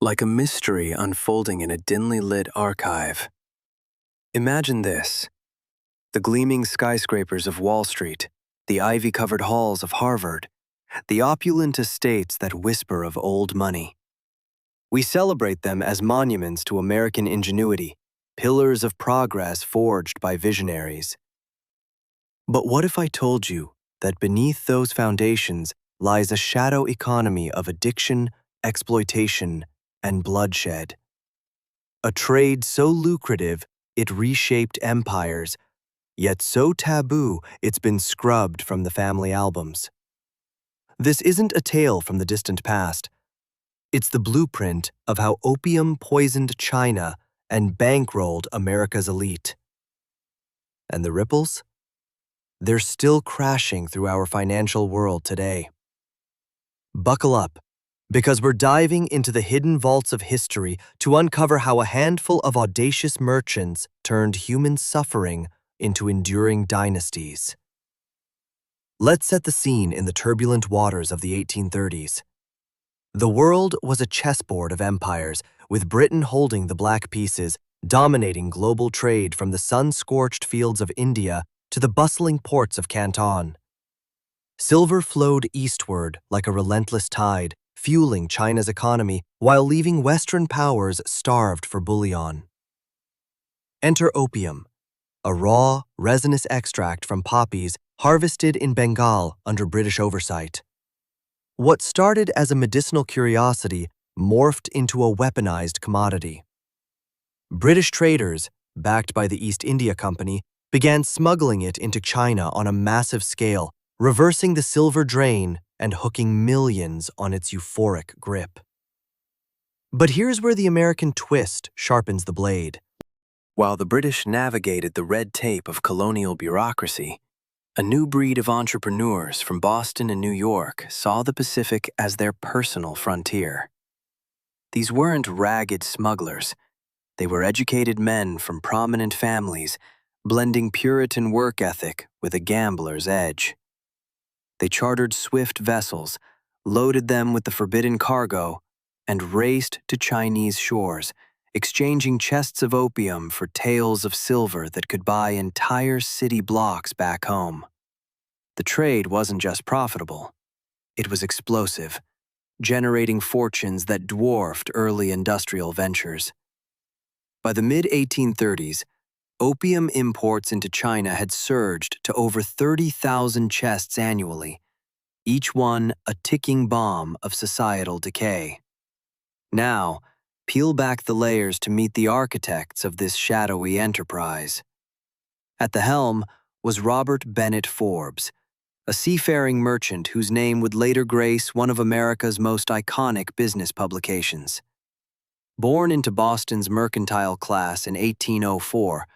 like a mystery unfolding in a dimly lit archive. Imagine this: the gleaming skyscrapers of Wall Street, the ivy-covered halls of Harvard, the opulent estates that whisper of old money. We celebrate them as monuments to American ingenuity, pillars of progress forged by visionaries. But what if I told you that beneath those foundations lies a shadow economy of addiction, exploitation, and bloodshed? A trade so lucrative it reshaped empires, yet so taboo it's been scrubbed from the family albums. This isn't a tale from the distant past. It's the blueprint of how opium poisoned China and bankrolled America's elite. And the ripples? They're still crashing through our financial world today. Buckle up, because we're diving into the hidden vaults of history to uncover how a handful of audacious merchants turned human suffering into enduring dynasties. Let's set the scene in the turbulent waters of the 1830s. The world was a chessboard of empires, with Britain holding the black pieces, dominating global trade from the sun-scorched fields of India to the bustling ports of Canton. Silver flowed eastward like a relentless tide, fueling China's economy while leaving Western powers starved for bullion. Enter opium, a raw, resinous extract from poppies harvested in Bengal under British oversight. What started as a medicinal curiosity morphed into a weaponized commodity. British traders, backed by the East India Company, began smuggling it into China on a massive scale, reversing the silver drain and hooking millions on its euphoric grip. But here's where the American twist sharpens the blade. While the British navigated the red tape of colonial bureaucracy, a new breed of entrepreneurs from Boston and New York saw the Pacific as their personal frontier. These weren't ragged smugglers. They were educated men from prominent families, blending Puritan work ethic with a gambler's edge. They chartered swift vessels, loaded them with the forbidden cargo, and raced to Chinese shores, exchanging chests of opium for taels of silver that could buy entire city blocks back home. The trade wasn't just profitable, it was explosive, generating fortunes that dwarfed early industrial ventures. By the mid-1830s, opium imports into China had surged to over 30,000 chests annually, each one a ticking bomb of societal decay. Now, peel back the layers to meet the architects of this shadowy enterprise. At the helm was Robert Bennett Forbes, a seafaring merchant whose name would later grace one of America's most iconic business publications. Born into Boston's mercantile class in 1804,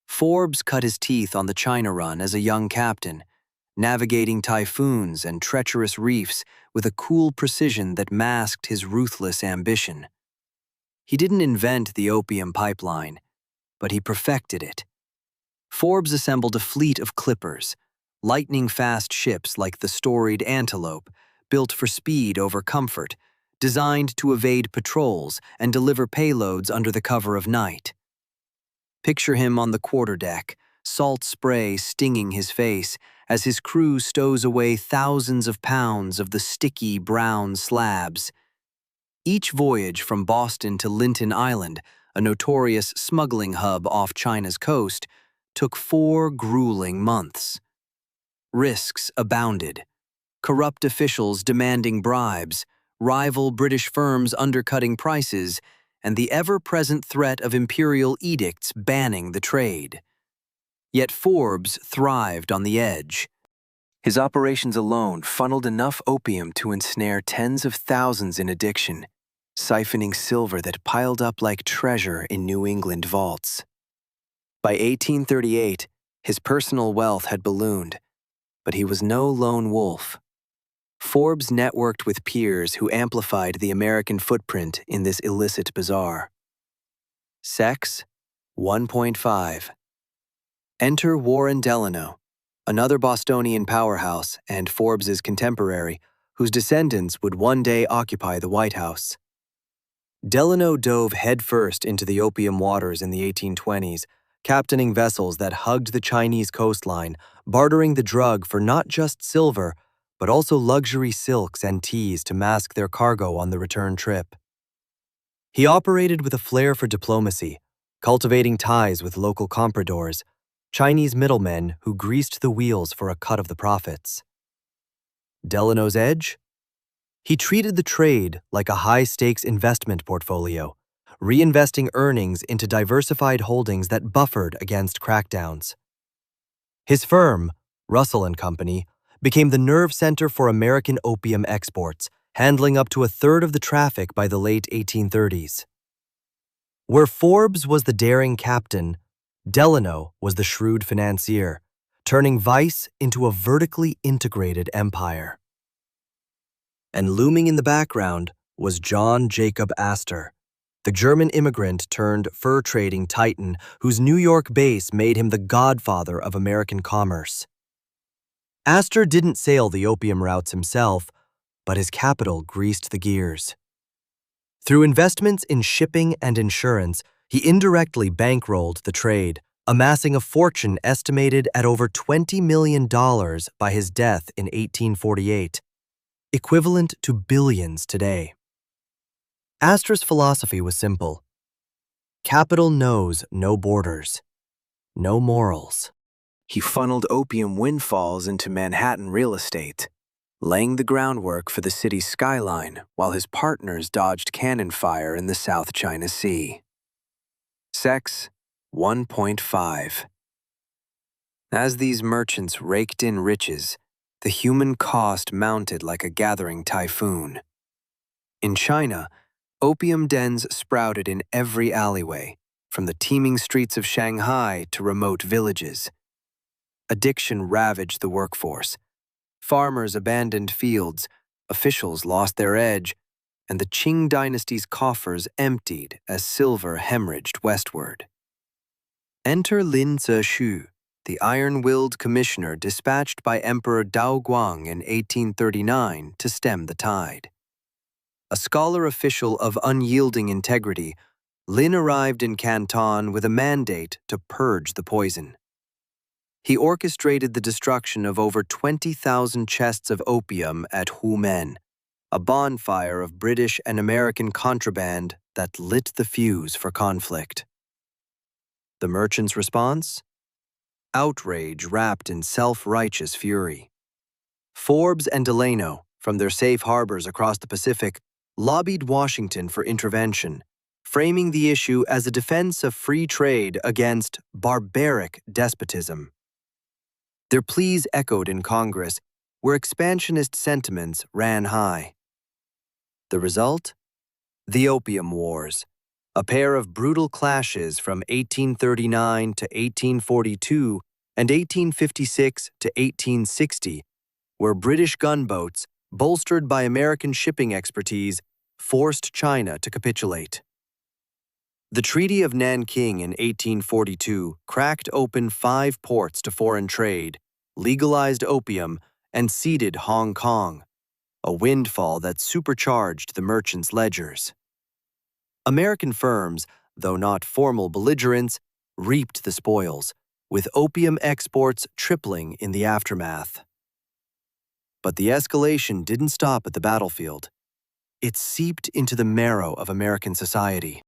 Forbes cut his teeth on the China run as a young captain, navigating typhoons and treacherous reefs with a cool precision that masked his ruthless ambition. He didn't invent the opium pipeline, but he perfected it. Forbes assembled a fleet of clippers, lightning-fast ships like the storied Antelope, built for speed over comfort, designed to evade patrols and deliver payloads under the cover of night. Picture him on the quarterdeck, salt spray stinging his face as his crew stows away thousands of pounds of the sticky brown slabs. Each voyage from Boston to Linton Island, a notorious smuggling hub off China's coast, took 4 grueling months. Risks abounded. Corrupt officials demanding bribes, rival British firms undercutting prices, and the ever-present threat of imperial edicts banning the trade. Yet Forbes thrived on the edge. His operations alone funneled enough opium to ensnare tens of thousands in addiction, siphoning silver that piled up like treasure in New England vaults. By 1838, his personal wealth had ballooned, but he was no lone wolf. Forbes networked with peers who amplified the American footprint in this illicit bazaar. Sex, 1.5. Enter Warren Delano, another Bostonian powerhouse and Forbes's contemporary, whose descendants would one day occupy the White House. Delano dove headfirst into the opium waters in the 1820s, captaining vessels that hugged the Chinese coastline, bartering the drug for not just silver, but also luxury silks and teas to mask their cargo on the return trip. He operated with a flair for diplomacy, cultivating ties with local compradors, Chinese middlemen who greased the wheels for a cut of the profits. Delano's edge? He treated the trade like a high-stakes investment portfolio, reinvesting earnings into diversified holdings that buffered against crackdowns. His firm, Russell and Company, became the nerve center for American opium exports, handling up to a third of the traffic by the late 1830s. Where Forbes was the daring captain, Delano was the shrewd financier, turning vice into a vertically integrated empire. And looming in the background was John Jacob Astor, the German immigrant turned fur-trading titan whose New York base made him the godfather of American commerce. Astor didn't sail the opium routes himself, but his capital greased the gears. Through investments in shipping and insurance, he indirectly bankrolled the trade, amassing a fortune estimated at over $20 million by his death in 1848. Equivalent to billions today. Astor's philosophy was simple. Capital knows no borders, no morals. He funneled opium windfalls into Manhattan real estate, laying the groundwork for the city's skyline while his partners dodged cannon fire in the South China Sea. Sex 1.5. As these merchants raked in riches, the human cost mounted like a gathering typhoon. In China, opium dens sprouted in every alleyway, from the teeming streets of Shanghai to remote villages. Addiction ravaged the workforce. Farmers abandoned fields, officials lost their edge, and the Qing dynasty's coffers emptied as silver hemorrhaged westward. Enter Lin Zexu, the iron-willed commissioner dispatched by Emperor Daoguang in 1839 to stem the tide. A scholar official of unyielding integrity, Lin arrived in Canton with a mandate to purge the poison. He orchestrated the destruction of over 20,000 chests of opium at Humen, a bonfire of British and American contraband that lit the fuse for conflict. The merchants' response? Outrage wrapped in self-righteous fury. Forbes and Delano, from their safe harbors across the Pacific, lobbied Washington for intervention, framing the issue as a defense of free trade against barbaric despotism. Their pleas echoed in Congress, where expansionist sentiments ran high. The result? The Opium Wars, a pair of brutal clashes from 1839 to 1842 and 1856 to 1860, where British gunboats, bolstered by American shipping expertise, forced China to capitulate. The Treaty of Nanking in 1842 cracked open 5 ports to foreign trade, legalized opium, and ceded Hong Kong, a windfall that supercharged the merchants' ledgers. American firms, though not formal belligerents, reaped the spoils, with opium exports tripling in the aftermath. But the escalation didn't stop at the battlefield. It seeped into the marrow of American society.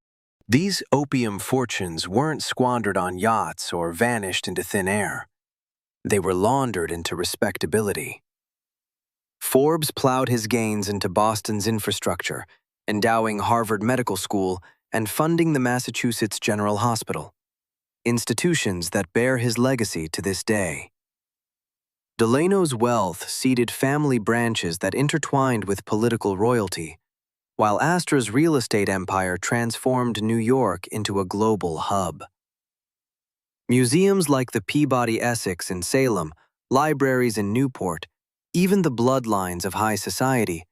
These opium fortunes weren't squandered on yachts or vanished into thin air. They were laundered into respectability. Forbes plowed his gains into Boston's infrastructure, endowing Harvard Medical School and funding the Massachusetts General Hospital, institutions that bear his legacy to this day. Delano's wealth seeded family branches that intertwined with political royalty, while Astor's real estate empire transformed New York into a global hub. Museums like the Peabody Essex in Salem, libraries in Newport, even the bloodlines of high society,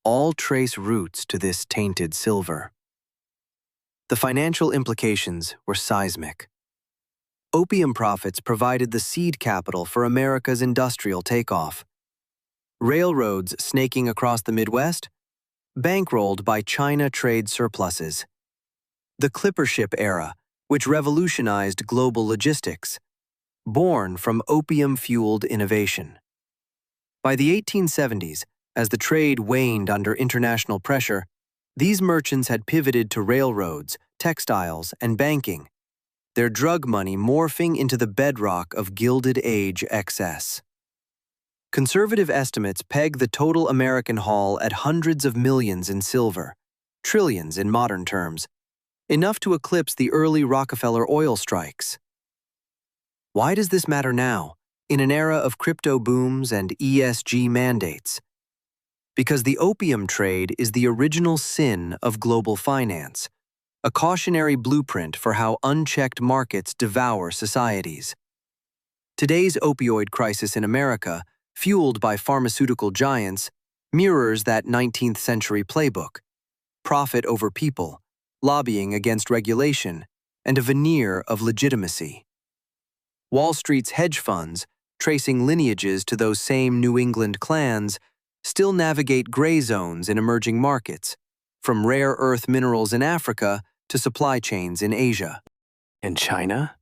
all trace roots to this tainted silver. The financial implications were seismic. Opium profits provided the seed capital for America's industrial takeoff. Railroads snaking across the Midwest? bankrolled by China trade surpluses. The clipper ship era, which revolutionized global logistics, born from opium-fueled innovation. By the 1870s, as the trade waned under international pressure, these merchants had pivoted to railroads, textiles, and banking, their drug money morphing into the bedrock of Gilded Age excess. Conservative estimates peg the total American haul at hundreds of millions in silver, trillions in modern terms, enough to eclipse the early Rockefeller oil strikes. Why does this matter now, in an era of crypto booms and ESG mandates? Because the opium trade is the original sin of global finance, a cautionary blueprint for how unchecked markets devour societies. Today's opioid crisis in America, fueled by pharmaceutical giants, mirrors that 19th century playbook: profit over people, lobbying against regulation, and a veneer of legitimacy. Wall Street's hedge funds, tracing lineages to those same New England clans, still navigate gray zones in emerging markets, from rare earth minerals in Africa to supply chains in Asia. And China?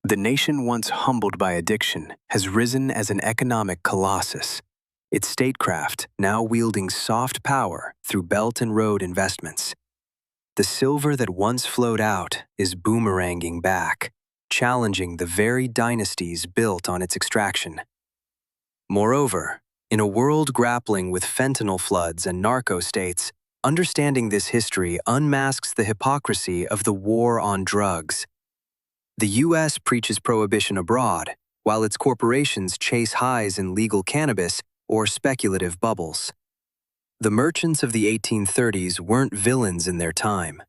The nation once humbled by addiction has risen as an economic colossus, its statecraft now wielding soft power through Belt and Road investments. The silver that once flowed out is boomeranging back, challenging the very dynasties built on its extraction. Moreover, in a world grappling with fentanyl floods and narco-states, understanding this history unmasks the hypocrisy of the war on drugs. The U.S. preaches prohibition abroad, while its corporations chase highs in legal cannabis or speculative bubbles. The merchants of the 1830s weren't villains in their time.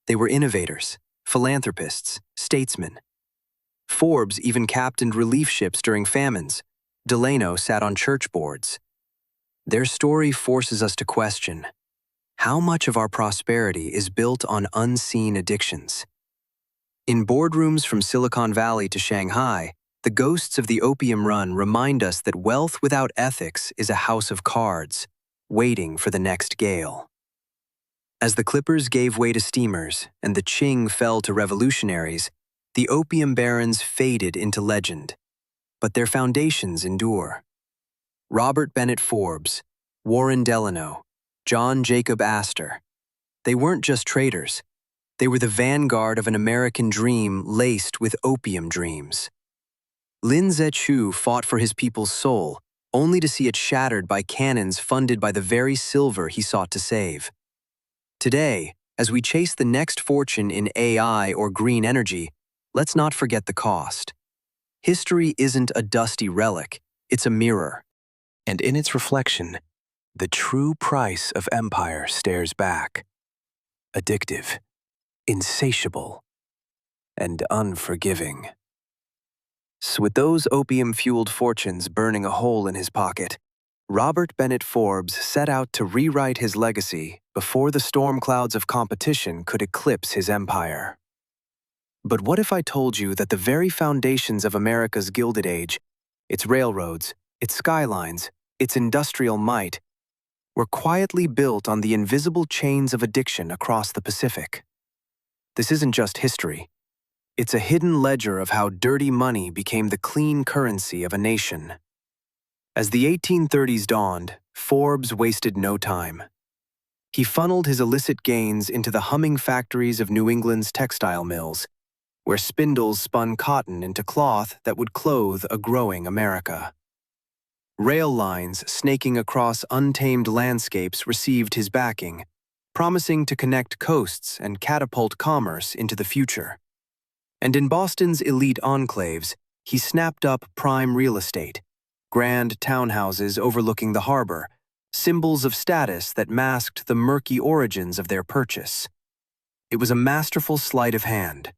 They were innovators, philanthropists, statesmen. Forbes even captained relief ships during famines. Delano sat on church boards. Their story forces us to question: how much of our prosperity is built on unseen addictions? In boardrooms from Silicon Valley to Shanghai, the ghosts of the opium run remind us that wealth without ethics is a house of cards, waiting for the next gale. As the clippers gave way to steamers and the Qing fell to revolutionaries, the opium barons faded into legend, but their foundations endure. Robert Bennett Forbes, Warren Delano, John Jacob Astor. They weren't just traders. They were the vanguard of an American dream laced with opium dreams. Lin Zexu fought for his people's soul, only to see it shattered by cannons funded by the very silver he sought to save. Today, as we chase the next fortune in AI or green energy, let's not forget the cost. History isn't a dusty relic, it's a mirror. And in its reflection, the true price of empire stares back. Addictive, insatiable, and unforgiving. So with those opium-fueled fortunes burning a hole in his pocket, Robert Bennett Forbes set out to rewrite his legacy before the storm clouds of competition could eclipse his empire. But what if I told you that the very foundations of America's Gilded Age, its railroads, its skylines, its industrial might, were quietly built on the invisible chains of addiction across the Pacific? This isn't just history. It's a hidden ledger of how dirty money became the clean currency of a nation. As the 1830s dawned, Forbes wasted no time. He funneled his illicit gains into the humming factories of New England's textile mills, where spindles spun cotton into cloth that would clothe a growing America. Rail lines snaking across untamed landscapes received his backing, promising to connect coasts and catapult commerce into the future. And in Boston's elite enclaves, he snapped up prime real estate, grand townhouses overlooking the harbor, symbols of status that masked the murky origins of their purchase. It was a masterful sleight of hand.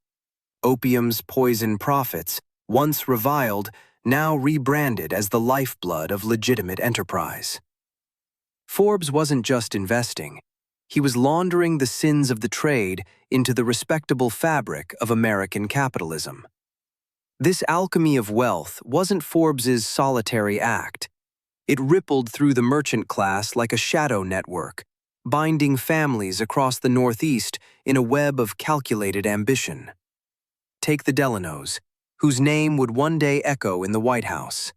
Opium's poison profits, once reviled, now rebranded as the lifeblood of legitimate enterprise. Forbes wasn't just investing. He was laundering the sins of the trade into the respectable fabric of American capitalism. This alchemy of wealth wasn't Forbes's solitary act. It rippled through the merchant class like a shadow network, binding families across the Northeast in a web of calculated ambition. Take the Delanos, whose name would one day echo in the White House.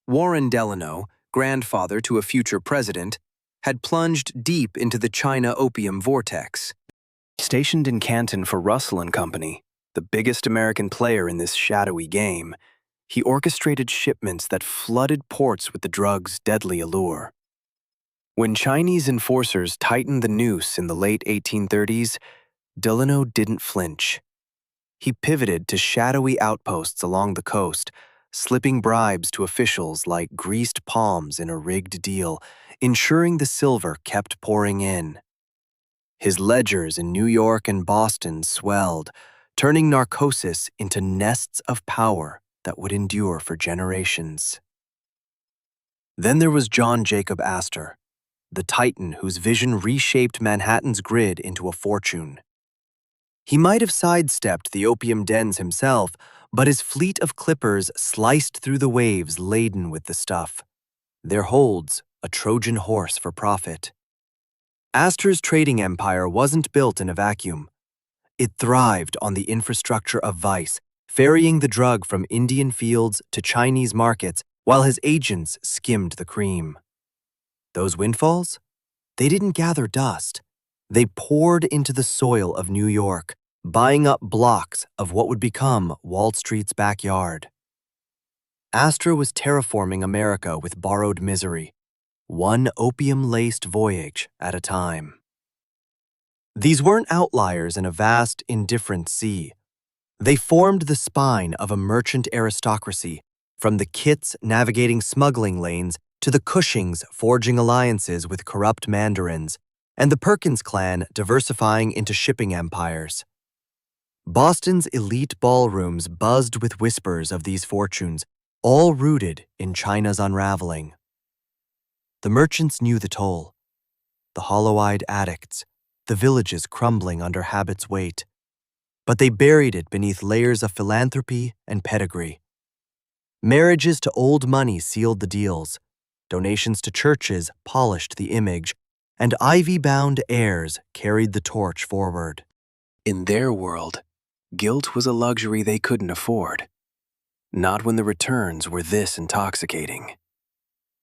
Warren Delano, grandfather to a future president, had plunged deep into the China opium vortex. Stationed in Canton for Russell and Company, the biggest American player in this shadowy game, he orchestrated shipments that flooded ports with the drug's deadly allure. When Chinese enforcers tightened the noose in the late 1830s, Delano didn't flinch. He pivoted to shadowy outposts along the coast, slipping bribes to officials like greased palms in a rigged deal, ensuring the silver kept pouring in. His ledgers in New York and Boston swelled, turning narcosis into nests of power that would endure for generations. Then there was John Jacob Astor, the titan whose vision reshaped Manhattan's grid into a fortune. He might have sidestepped the opium dens himself, but his fleet of clippers sliced through the waves laden with the stuff, their holds a Trojan horse for profit. Astor's trading empire wasn't built in a vacuum. It thrived on the infrastructure of vice, ferrying the drug from Indian fields to Chinese markets while his agents skimmed the cream. Those windfalls? They didn't gather dust. They poured into the soil of New York, buying up blocks of what would become Wall Street's backyard. Astor was terraforming America with borrowed misery, one opium-laced voyage at a time. These weren't outliers in a vast, indifferent sea. They formed the spine of a merchant aristocracy, from the Kits navigating smuggling lanes to the Cushings forging alliances with corrupt mandarins, and the Perkins clan diversifying into shipping empires. Boston's elite ballrooms buzzed with whispers of these fortunes, all rooted in China's unraveling. The merchants knew the toll. The hollow-eyed addicts, the villages crumbling under habit's weight. But they buried it beneath layers of philanthropy and pedigree. Marriages to old money sealed the deals. Donations to churches polished the image, and ivy-bound heirs carried the torch forward. In their world, guilt was a luxury they couldn't afford. Not when the returns were this intoxicating.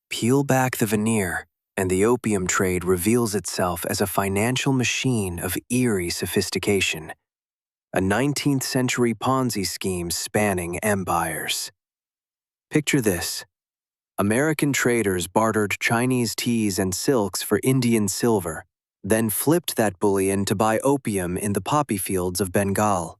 Peel back the veneer, and the opium trade reveals itself as a financial machine of eerie sophistication, a 19th century Ponzi scheme spanning empires. Picture this. American traders bartered Chinese teas and silks for Indian silver, then flipped that bullion to buy opium in the poppy fields of Bengal.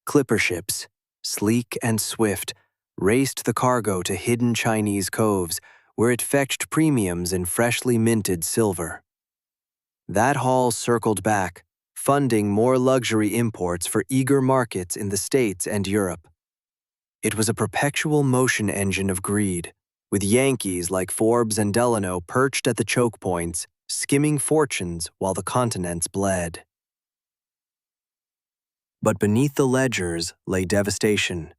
Clipper ships, sleek and swift, raced the cargo to hidden Chinese coves, where it fetched premiums in freshly minted silver. That haul circled back, funding more luxury imports for eager markets in the States and Europe. It was a perpetual motion engine of greed, with Yankees like Forbes and Delano perched at the choke points, skimming fortunes while the continents bled. But beneath the ledgers lay devastation.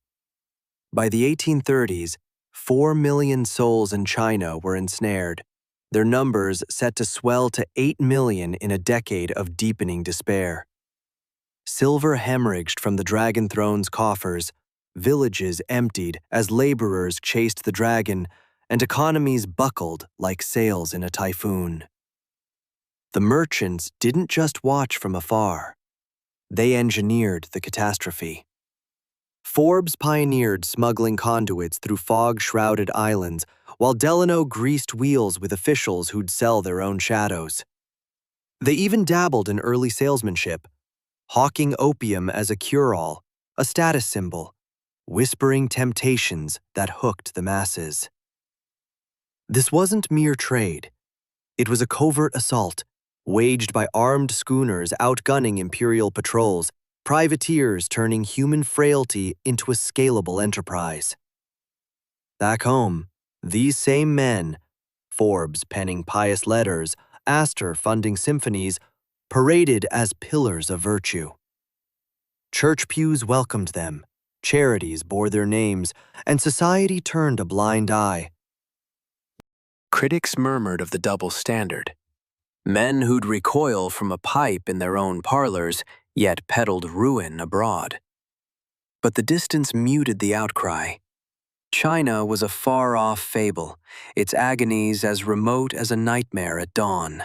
By the 1830s, 4 million souls in China were ensnared, their numbers set to swell to 8 million in a decade of deepening despair. Silver hemorrhaged from the Dragon Throne's coffers, villages emptied as laborers chased the dragon, and economies buckled like sails in a typhoon. The merchants didn't just watch from afar. They engineered the catastrophe. Forbes pioneered smuggling conduits through fog-shrouded islands, while Delano greased wheels with officials who'd sell their own shadows. They even dabbled in early salesmanship, hawking opium as a cure-all, a status symbol, whispering temptations that hooked the masses. This wasn't mere trade. It was a covert assault, waged by armed schooners outgunning imperial patrols, privateers turning human frailty into a scalable enterprise. Back home, these same men, Forbes penning pious letters, Astor funding symphonies, paraded as pillars of virtue. Church pews welcomed them, charities bore their names, and society turned a blind eye. Critics murmured of the double standard, Men who'd recoil from a pipe in their own parlors, yet peddled ruin abroad. But the distance muted the outcry. China was a far-off fable, its agonies as remote as a nightmare at dawn.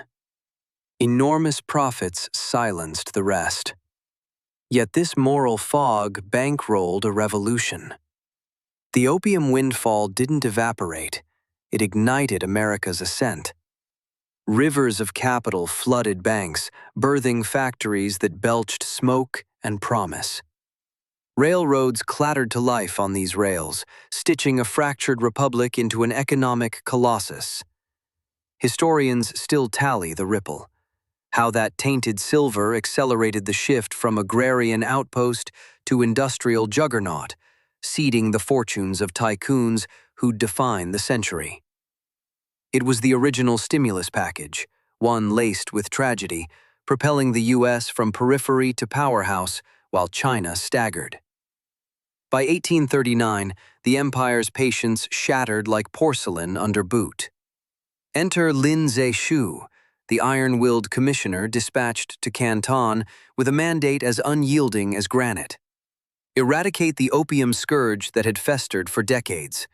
Enormous profits silenced the rest. Yet this moral fog bankrolled a revolution. The opium windfall didn't evaporate, it ignited America's ascent. Rivers of capital flooded banks, birthing factories that belched smoke and promise. Railroads clattered to life on these rails, stitching a fractured republic into an economic colossus. Historians still tally the ripple. How that tainted silver accelerated the shift from agrarian outpost to industrial juggernaut, seeding the fortunes of tycoons who'd define the century. It was the original stimulus package, one laced with tragedy, propelling the U.S. from periphery to powerhouse while China staggered. By 1839, the empire's patience shattered like porcelain under boot. Enter Lin Zexu, the iron-willed commissioner dispatched to Canton with a mandate as unyielding as granite. Eradicate the opium scourge that had festered for decades.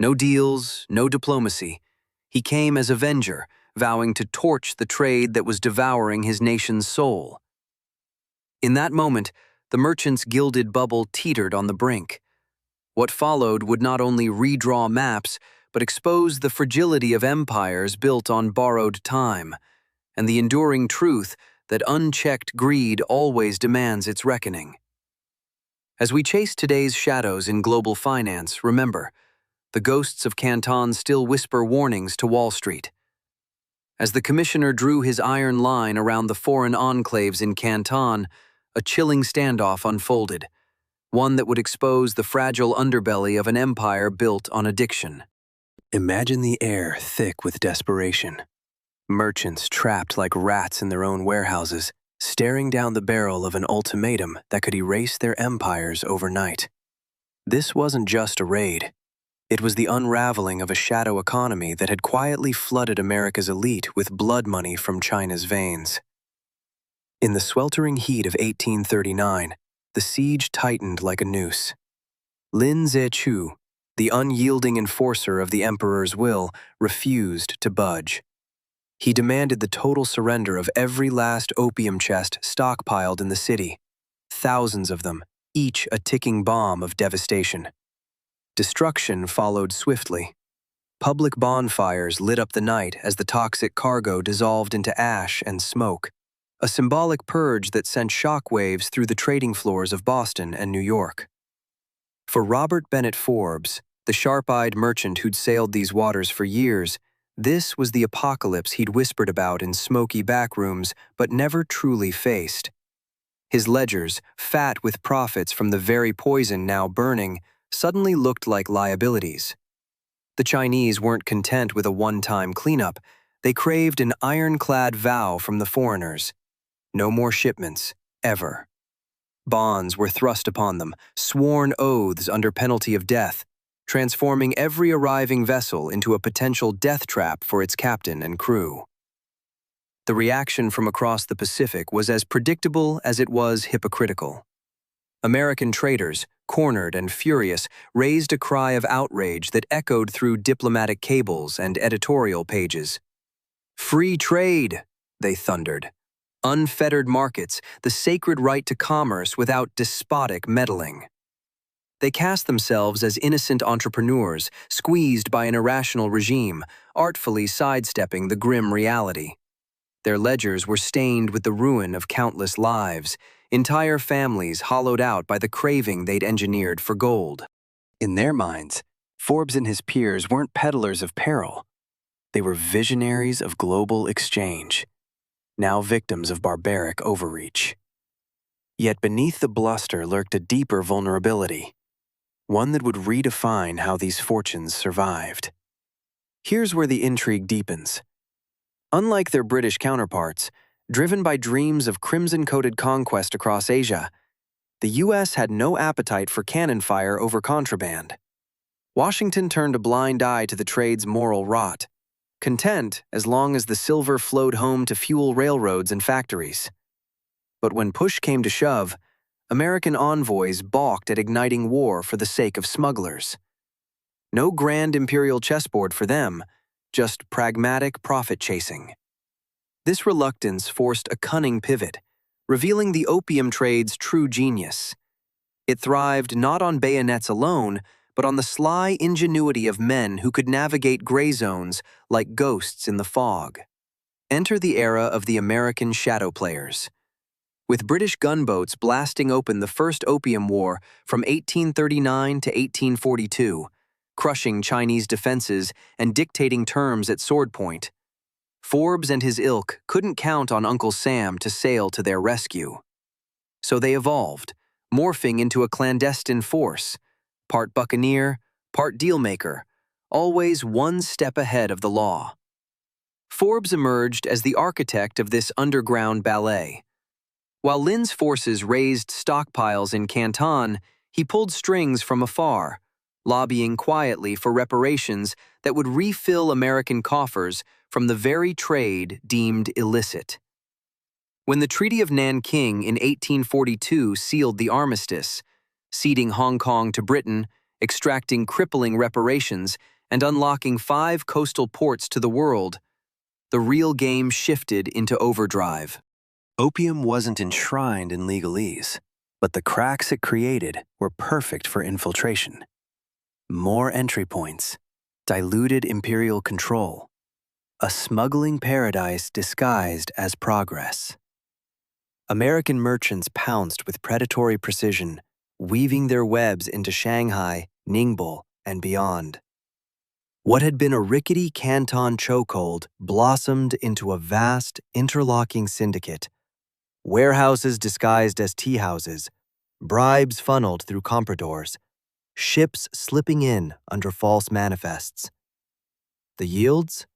No deals, no diplomacy. He came as avenger, vowing to torch the trade that was devouring his nation's soul. In that moment, the merchant's gilded bubble teetered on the brink. What followed would not only redraw maps, but expose the fragility of empires built on borrowed time, and the enduring truth that unchecked greed always demands its reckoning. As we chase today's shadows in global finance, remember, the ghosts of Canton still whisper warnings to Wall Street. As the commissioner drew his iron line around the foreign enclaves in Canton, a chilling standoff unfolded, one that would expose the fragile underbelly of an empire built on addiction. Imagine the air thick with desperation. Merchants trapped like rats in their own warehouses, staring down the barrel of an ultimatum that could erase their empires overnight. This wasn't just a raid. It was the unraveling of a shadow economy that had quietly flooded America's elite with blood money from China's veins. In the sweltering heat of 1839, the siege tightened like a noose. Lin Zexu, the unyielding enforcer of the emperor's will, refused to budge. He demanded the total surrender of every last opium chest stockpiled in the city, thousands of them, each a ticking bomb of devastation. Destruction followed swiftly. Public bonfires lit up the night as the toxic cargo dissolved into ash and smoke, a symbolic purge that sent shockwaves through the trading floors of Boston and New York. For Robert Bennett Forbes, the sharp-eyed merchant who'd sailed these waters for years, this was the apocalypse he'd whispered about in smoky backrooms but never truly faced. His ledgers, fat with profits from the very poison now burning, suddenly looked like liabilities. The Chinese weren't content with a one-time cleanup. They craved an ironclad vow from the foreigners. No more shipments, ever. Bonds were thrust upon them, sworn oaths under penalty of death, transforming every arriving vessel into a potential death trap for its captain and crew. The reaction from across the Pacific was as predictable as it was hypocritical. American traders, cornered and furious, raised a cry of outrage that echoed through diplomatic cables and editorial pages. "Free trade," they thundered. "Unfettered markets, the sacred right to commerce without despotic meddling." They cast themselves as innocent entrepreneurs, squeezed by an irrational regime, artfully sidestepping the grim reality. Their ledgers were stained with the ruin of countless lives, entire families hollowed out by the craving they'd engineered for gold. In their minds, Forbes and his peers weren't peddlers of peril. They were visionaries of global exchange, now victims of barbaric overreach. Yet beneath the bluster lurked a deeper vulnerability, one that would redefine how these fortunes survived. Here's where the intrigue deepens. Unlike their British counterparts, driven by dreams of crimson-coated conquest across Asia, the U.S. had no appetite for cannon fire over contraband. Washington turned a blind eye to the trade's moral rot, content as long as the silver flowed home to fuel railroads and factories. But when push came to shove, American envoys balked at igniting war for the sake of smugglers. No grand imperial chessboard for them, just pragmatic profit-chasing. This reluctance forced a cunning pivot, revealing the opium trade's true genius. It thrived not on bayonets alone, but on the sly ingenuity of men who could navigate gray zones like ghosts in the fog. Enter the era of the American shadow players. With British gunboats blasting open the First Opium War from 1839 to 1842, crushing Chinese defenses and dictating terms at sword point, Forbes and his ilk couldn't count on Uncle Sam to sail to their rescue. So they evolved, morphing into a clandestine force, part buccaneer, part dealmaker, always one step ahead of the law. Forbes emerged as the architect of this underground ballet. While Lin's forces raised stockpiles in Canton, he pulled strings from afar, lobbying quietly for reparations that would refill American coffers from the very trade deemed illicit. When the Treaty of Nanking in 1842 sealed the armistice, ceding Hong Kong to Britain, extracting crippling reparations, and unlocking 5 coastal ports to the world, the real game shifted into overdrive. Opium wasn't enshrined in legalese, but the cracks it created were perfect for infiltration. More entry points, diluted imperial control, a smuggling paradise disguised as progress. American merchants pounced with predatory precision, weaving their webs into Shanghai, Ningbo, and beyond. What had been a rickety Canton chokehold blossomed into a vast, interlocking syndicate. Warehouses disguised as tea houses, bribes funneled through compradors, ships slipping in under false manifests. The yields?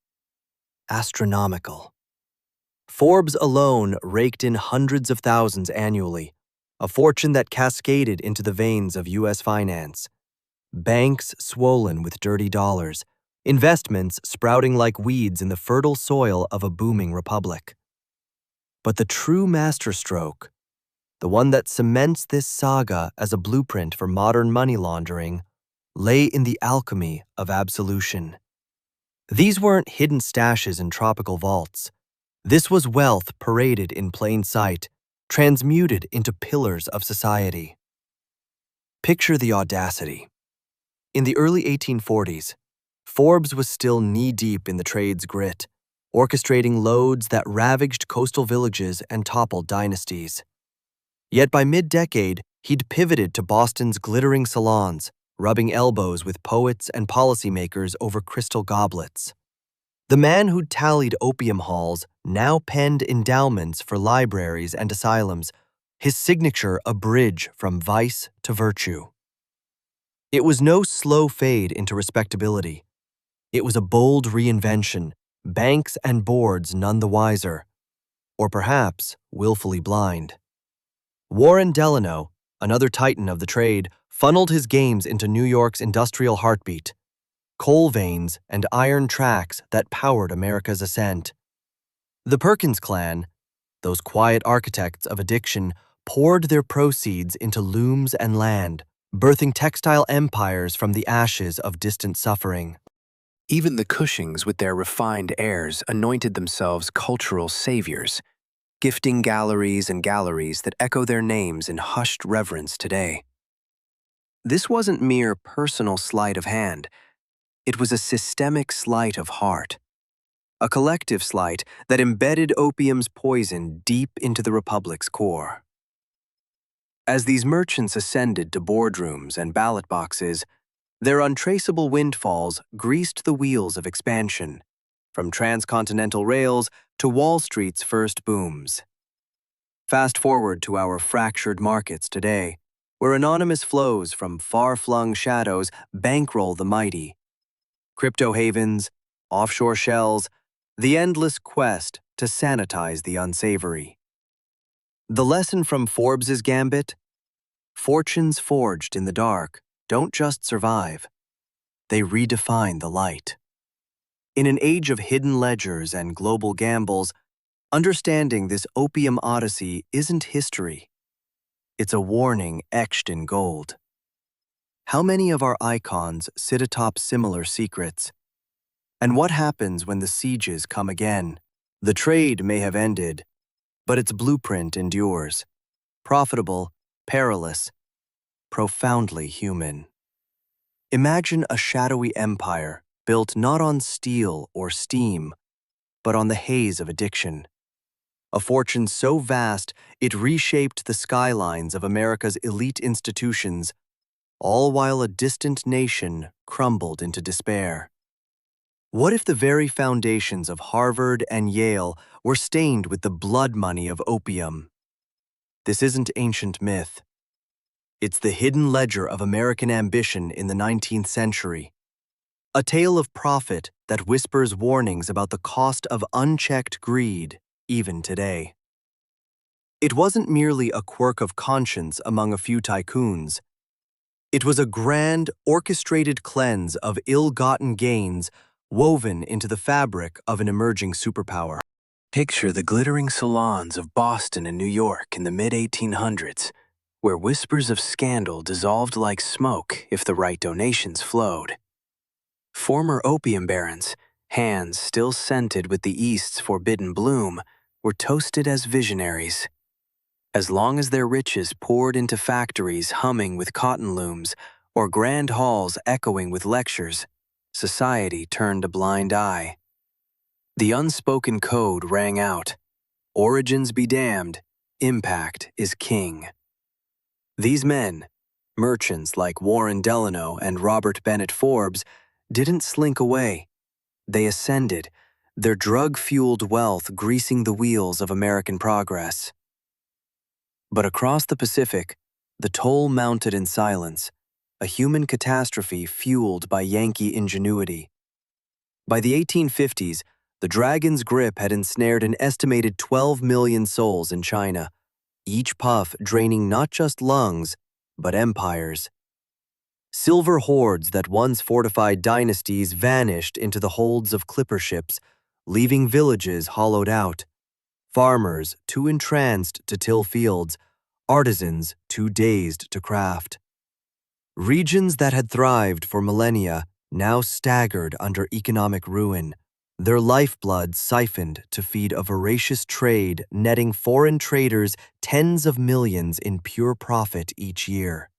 Astronomical. Forbes alone raked in hundreds of thousands annually, a fortune that cascaded into the veins of U.S. finance. Banks swollen with dirty dollars, investments sprouting like weeds in the fertile soil of a booming republic. But the true masterstroke, the one that cements this saga as a blueprint for modern money laundering, lay in the alchemy of absolution. These weren't hidden stashes in tropical vaults. This was wealth paraded in plain sight, transmuted into pillars of society. Picture the audacity. In the early 1840s, Forbes was still knee-deep in the trade's grit, orchestrating loads that ravaged coastal villages and toppled dynasties. Yet by mid-decade, he'd pivoted to Boston's glittering salons, rubbing elbows with poets and policymakers over crystal goblets. The man who'd tallied opium halls now penned endowments for libraries and asylums, his signature a bridge from vice to virtue. It was no slow fade into respectability. It was a bold reinvention, banks and boards none the wiser, or perhaps willfully blind. Warren Delano, another titan of the trade, funneled his games into New York's industrial heartbeat, coal veins and iron tracks that powered America's ascent. The Perkins clan, those quiet architects of addiction, poured their proceeds into looms and land, birthing textile empires from the ashes of distant suffering. Even the Cushings, with their refined airs, anointed themselves cultural saviors, gifting galleries and galleries that echo their names in hushed reverence today. This wasn't mere personal sleight of hand. It was a systemic sleight of heart, a collective sleight that embedded opium's poison deep into the Republic's core. As these merchants ascended to boardrooms and ballot boxes, their untraceable windfalls greased the wheels of expansion, from transcontinental rails to Wall Street's first booms. Fast forward to our fractured markets today, where anonymous flows from far-flung shadows bankroll the mighty. Crypto havens, offshore shells, the endless quest to sanitize the unsavory. The lesson from Forbes's gambit? Fortunes forged in the dark don't just survive, they redefine the light. In an age of hidden ledgers and global gambles, understanding this opium odyssey isn't history. It's a warning etched in gold. How many of our icons sit atop similar secrets? And what happens when the sieges come again? The trade may have ended, but its blueprint endures. Profitable, perilous, profoundly human. Imagine a shadowy empire built not on steel or steam, but on the haze of addiction. A fortune so vast it reshaped the skylines of America's elite institutions, all while a distant nation crumbled into despair. What if the very foundations of Harvard and Yale were stained with the blood money of opium? This isn't ancient myth. It's the hidden ledger of American ambition in the 19th century. A tale of profit that whispers warnings about the cost of unchecked greed, even today. It wasn't merely a quirk of conscience among a few tycoons. It was a grand, orchestrated cleanse of ill-gotten gains woven into the fabric of an emerging superpower. Picture the glittering salons of Boston and New York in the mid-1800s, where whispers of scandal dissolved like smoke if the right donations flowed. Former opium barons, hands still scented with the East's forbidden bloom, were toasted as visionaries. As long as their riches poured into factories humming with cotton looms or grand halls echoing with lectures, society turned a blind eye. The unspoken code rang out: origins be damned, impact is king. These men, merchants like Warren Delano and Robert Bennett Forbes, didn't slink away. They ascended, their drug-fueled wealth greasing the wheels of American progress. But across the Pacific, the toll mounted in silence, a human catastrophe fueled by Yankee ingenuity. By the 1850s, the dragon's grip had ensnared an estimated 12 million souls in China, each puff draining not just lungs, but empires. Silver hordes that once fortified dynasties vanished into the holds of clipper ships, leaving villages hollowed out. Farmers too entranced to till fields, artisans too dazed to craft. Regions that had thrived for millennia now staggered under economic ruin, their lifeblood siphoned to feed a voracious trade netting foreign traders tens of millions in pure profit each year.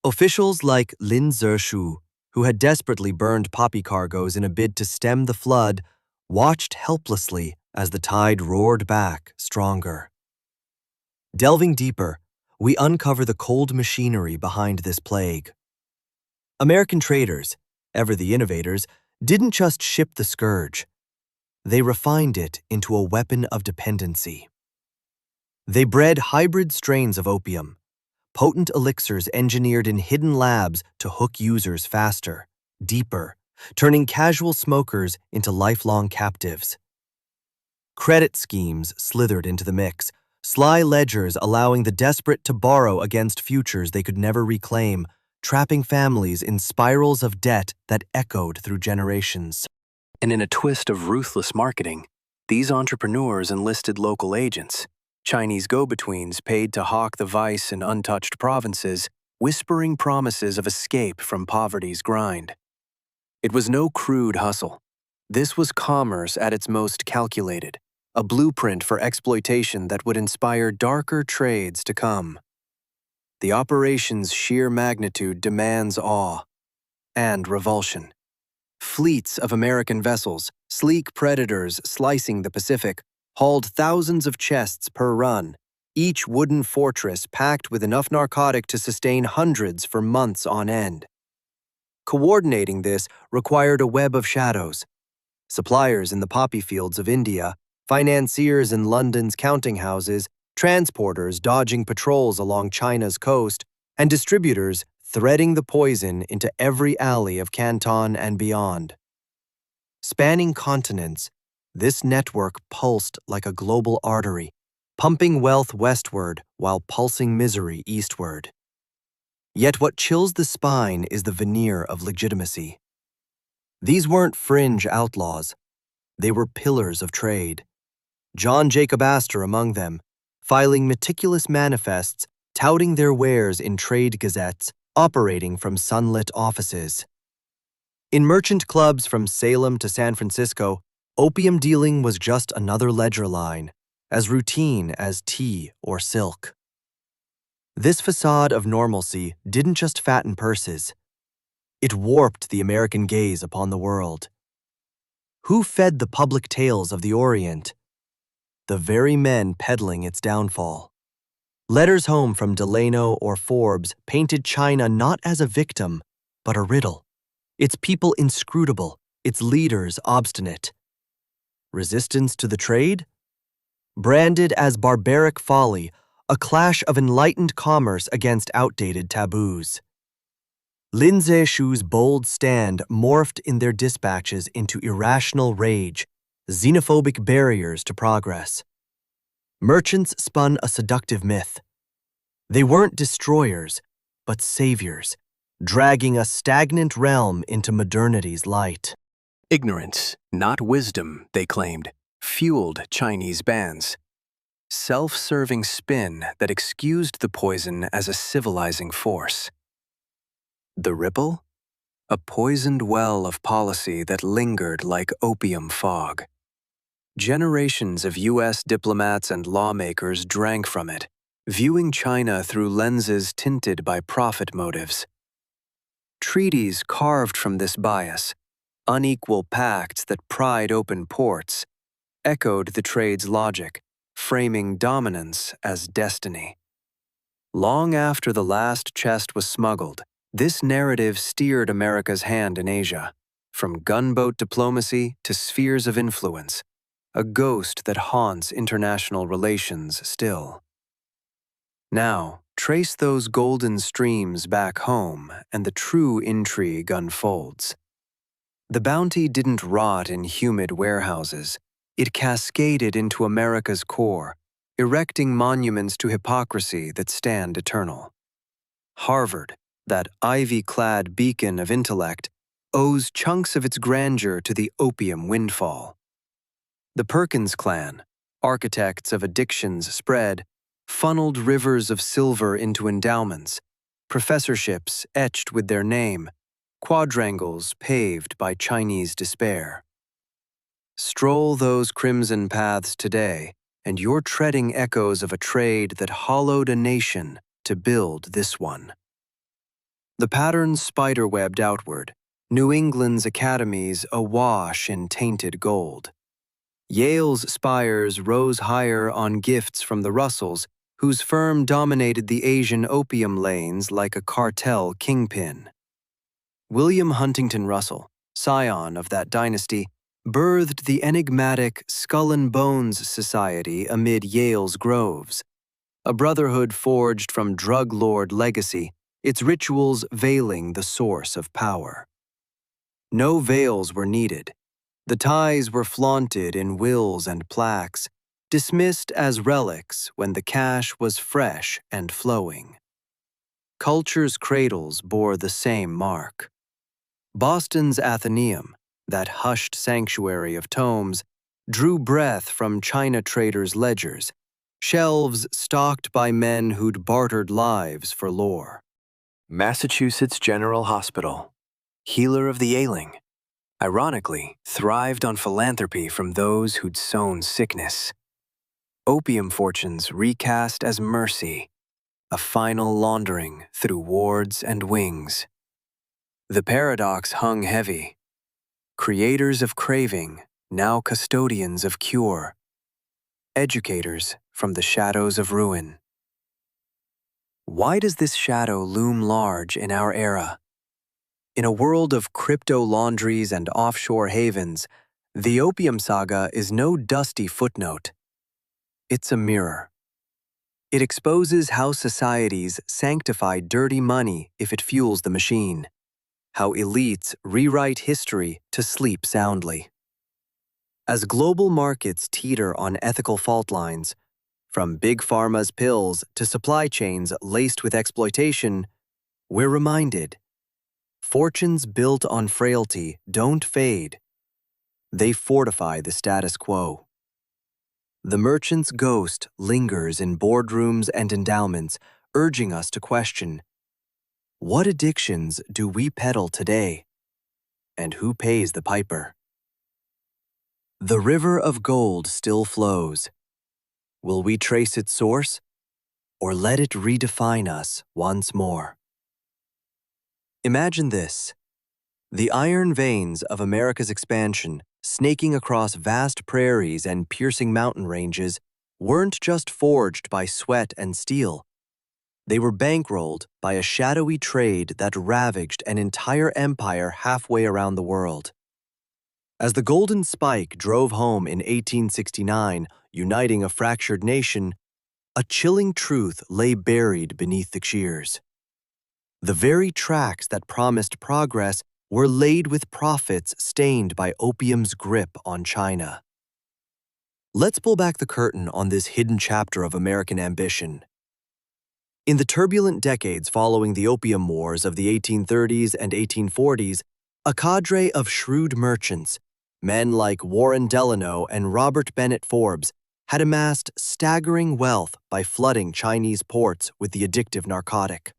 Officials like Lin Zexu, who had desperately burned poppy cargoes in a bid to stem the flood, watched helplessly as the tide roared back stronger. Delving deeper, we uncover the cold machinery behind this plague. American traders, ever the innovators, didn't just ship the scourge. They refined it into a weapon of dependency. They bred hybrid strains of opium, potent elixirs engineered in hidden labs to hook users faster, deeper, turning casual smokers into lifelong captives. Credit schemes slithered into the mix, sly ledgers allowing the desperate to borrow against futures they could never reclaim, trapping families in spirals of debt that echoed through generations. And in a twist of ruthless marketing, these entrepreneurs enlisted local agents, Chinese go-betweens paid to hawk the vice in untouched provinces, whispering promises of escape from poverty's grind. It was no crude hustle. This was commerce at its most calculated, a blueprint for exploitation that would inspire darker trades to come. The operation's sheer magnitude demands awe and revulsion. Fleets of American vessels, sleek predators slicing the Pacific, hauled thousands of chests per run, each wooden fortress packed with enough narcotic to sustain hundreds for months on end. Coordinating this required a web of shadows. Suppliers in the poppy fields of India, financiers in London's counting houses, transporters dodging patrols along China's coast, and distributors threading the poison into every alley of Canton and beyond. Spanning continents, this network pulsed like a global artery, pumping wealth westward while pulsing misery eastward. Yet what chills the spine is the veneer of legitimacy. These weren't fringe outlaws. They were pillars of trade. John Jacob Astor among them, filing meticulous manifests touting their wares in trade gazettes, operating from sunlit offices. In merchant clubs from Salem to San Francisco, opium dealing was just another ledger line, as routine as tea or silk. This facade of normalcy didn't just fatten purses. It warped the American gaze upon the world. Who fed the public tales of the Orient? The very men peddling its downfall. Letters home from Delano or Forbes painted China not as a victim, but a riddle. Its people inscrutable, its leaders obstinate. Resistance to the trade? Branded as barbaric folly, a clash of enlightened commerce against outdated taboos. Lin Zexu's bold stand morphed in their dispatches into irrational rage, xenophobic barriers to progress. Merchants spun a seductive myth. They weren't destroyers, but saviors, dragging a stagnant realm into modernity's light. Ignorance, not wisdom, they claimed, fueled Chinese bans. Self-serving spin that excused the poison as a civilizing force. The ripple? A poisoned well of policy that lingered like opium fog. Generations of U.S. diplomats and lawmakers drank from it, viewing China through lenses tinted by profit motives. Treaties carved from this bias, unequal pacts that pried open ports, echoed the trade's logic, framing dominance as destiny. Long after the last chest was smuggled, this narrative steered America's hand in Asia, from gunboat diplomacy to spheres of influence, a ghost that haunts international relations still. Now, trace those golden streams back home and the true intrigue unfolds. The bounty didn't rot in humid warehouses. It cascaded into America's core, erecting monuments to hypocrisy that stand eternal. Harvard, that ivy-clad beacon of intellect, owes chunks of its grandeur to the opium windfall. The Perkins clan, architects of addiction's spread, funneled rivers of silver into endowments, professorships etched with their name, quadrangles paved by Chinese despair. Stroll those crimson paths today, and you're treading echoes of a trade that hollowed a nation to build this one. The patterns spiderwebbed outward, New England's academies awash in tainted gold. Yale's spires rose higher on gifts from the Russells, whose firm dominated the Asian opium lanes like a cartel kingpin. William Huntington Russell, scion of that dynasty, birthed the enigmatic Skull and Bones Society amid Yale's groves, a brotherhood forged from drug lord legacy, its rituals veiling the source of power. No veils were needed. The ties were flaunted in wills and plaques, dismissed as relics when the cash was fresh and flowing. Culture's cradles bore the same mark. Boston's Athenaeum, that hushed sanctuary of tomes, drew breath from China traders' ledgers, shelves stocked by men who'd bartered lives for lore. Massachusetts General Hospital, healer of the ailing, ironically thrived on philanthropy from those who'd sown sickness. Opium fortunes recast as mercy, a final laundering through wards and wings. The paradox hung heavy. Creators of craving, now custodians of cure. Educators from the shadows of ruin. Why does this shadow loom large in our era? In a world of crypto laundries and offshore havens, the opium saga is no dusty footnote. It's a mirror. It exposes how societies sanctify dirty money if it fuels the machine, how elites rewrite history to sleep soundly. As global markets teeter on ethical fault lines, from big pharma's pills to supply chains laced with exploitation, we're reminded Fortunes built on frailty don't fade. They fortify the status quo. The merchant's ghost lingers in boardrooms and endowments, urging us to question, what addictions do we peddle today? And who pays the piper? The river of gold still flows. Will we trace its source, or let it redefine us once more? Imagine this: the iron veins of America's expansion, snaking across vast prairies and piercing mountain ranges, weren't just forged by sweat and steel. They were bankrolled by a shadowy trade that ravaged an entire empire halfway around the world. As the Golden Spike drove home in 1869, uniting a fractured nation, a chilling truth lay buried beneath the shears. The very tracks that promised progress were laid with profits stained by opium's grip on China. Let's pull back the curtain on this hidden chapter of American ambition. In the turbulent decades following the Opium Wars of the 1830s and 1840s, a cadre of shrewd merchants, men like Warren Delano and Robert Bennett Forbes, had amassed staggering wealth by flooding Chinese ports with the addictive narcotic.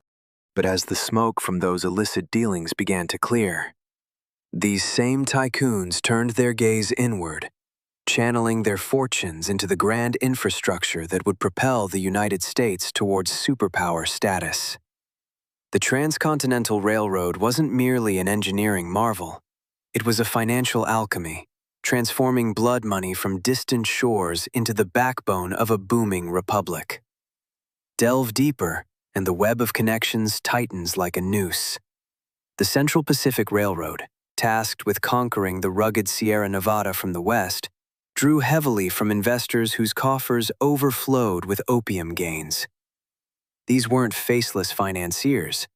But as the smoke from those illicit dealings began to clear, these same tycoons turned their gaze inward, channeling their fortunes into the grand infrastructure that would propel the United States towards superpower status. The Transcontinental Railroad wasn't merely an engineering marvel. It was a financial alchemy, transforming blood money from distant shores into the backbone of a booming republic. Delve deeper, and the web of connections tightens like a noose. The Central Pacific Railroad, tasked with conquering the rugged Sierra Nevada from the west, drew heavily from investors whose coffers overflowed with opium gains. These weren't faceless financiers.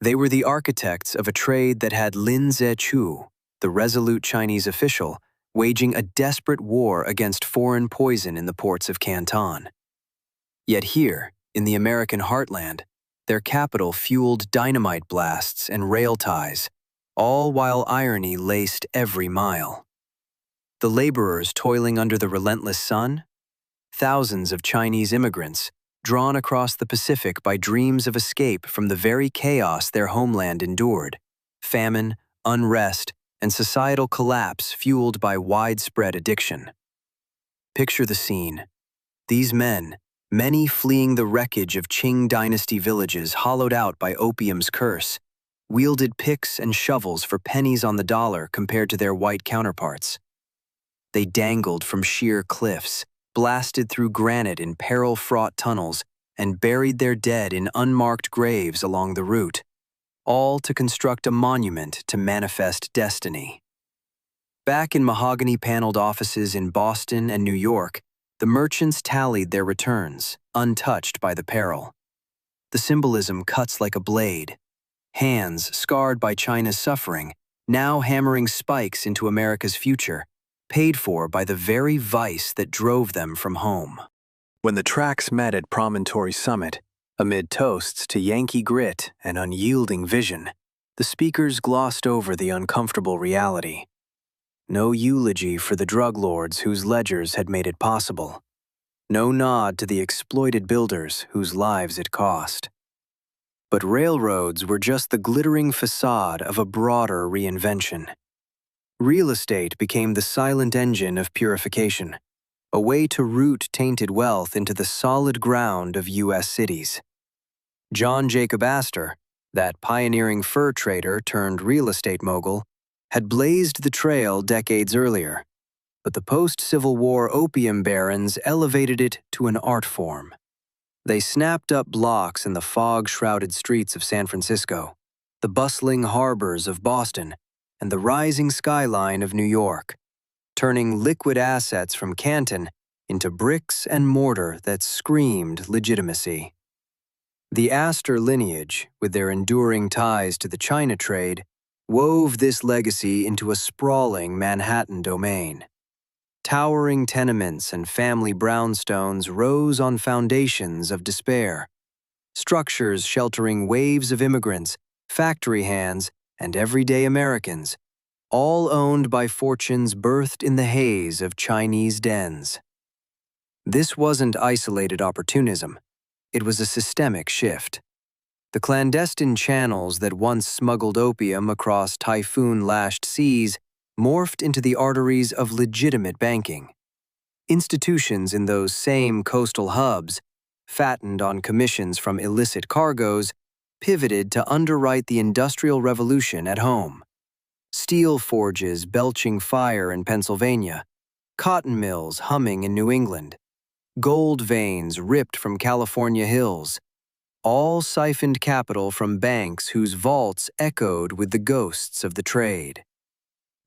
They were the architects of a trade that had Lin Zechu, the resolute Chinese official, waging a desperate war against foreign poison in the ports of Canton. Yet here, in the American heartland, their capital fueled dynamite blasts and rail ties, all while irony laced every mile. The laborers toiling under the relentless sun? Thousands of Chinese immigrants, drawn across the Pacific by dreams of escape from the very chaos their homeland endured: famine, unrest, and societal collapse fueled by widespread addiction. Picture the scene. These men, many fleeing the wreckage of Qing dynasty villages hollowed out by opium's curse, wielded picks and shovels for pennies on the dollar compared to their white counterparts. They dangled from sheer cliffs, blasted through granite in peril-fraught tunnels, and buried their dead in unmarked graves along the route, all to construct a monument to manifest destiny. Back in mahogany-paneled offices in Boston and New York, the merchants tallied their returns, untouched by the peril. The symbolism cuts like a blade. Hands scarred by China's suffering, now hammering spikes into America's future, paid for by the very vice that drove them from home. When the tracks met at Promontory Summit, amid toasts to Yankee grit and unyielding vision, the speakers glossed over the uncomfortable reality. No eulogy for the drug lords whose ledgers had made it possible. No nod to the exploited builders whose lives it cost. But railroads were just the glittering facade of a broader reinvention. Real estate became the silent engine of purification, a way to root tainted wealth into the solid ground of U.S. cities. John Jacob Astor, that pioneering fur trader turned real estate mogul, had blazed the trail decades earlier, but the post-Civil War opium barons elevated it to an art form. They snapped up blocks in the fog-shrouded streets of San Francisco, the bustling harbors of Boston, and the rising skyline of New York, turning liquid assets from Canton into bricks and mortar that screamed legitimacy. The Astor lineage, with their enduring ties to the China trade, wove this legacy into a sprawling Manhattan domain. Towering tenements and family brownstones rose on foundations of despair. Structures sheltering waves of immigrants, factory hands, and everyday Americans, all owned by fortunes birthed in the haze of Chinese dens. This wasn't isolated opportunism. It was a systemic shift. The clandestine channels that once smuggled opium across typhoon-lashed seas morphed into the arteries of legitimate banking. Institutions in those same coastal hubs, fattened on commissions from illicit cargoes, pivoted to underwrite the Industrial Revolution at home. Steel forges belching fire in Pennsylvania, cotton mills humming in New England, gold veins ripped from California hills, all siphoned capital from banks whose vaults echoed with the ghosts of the trade.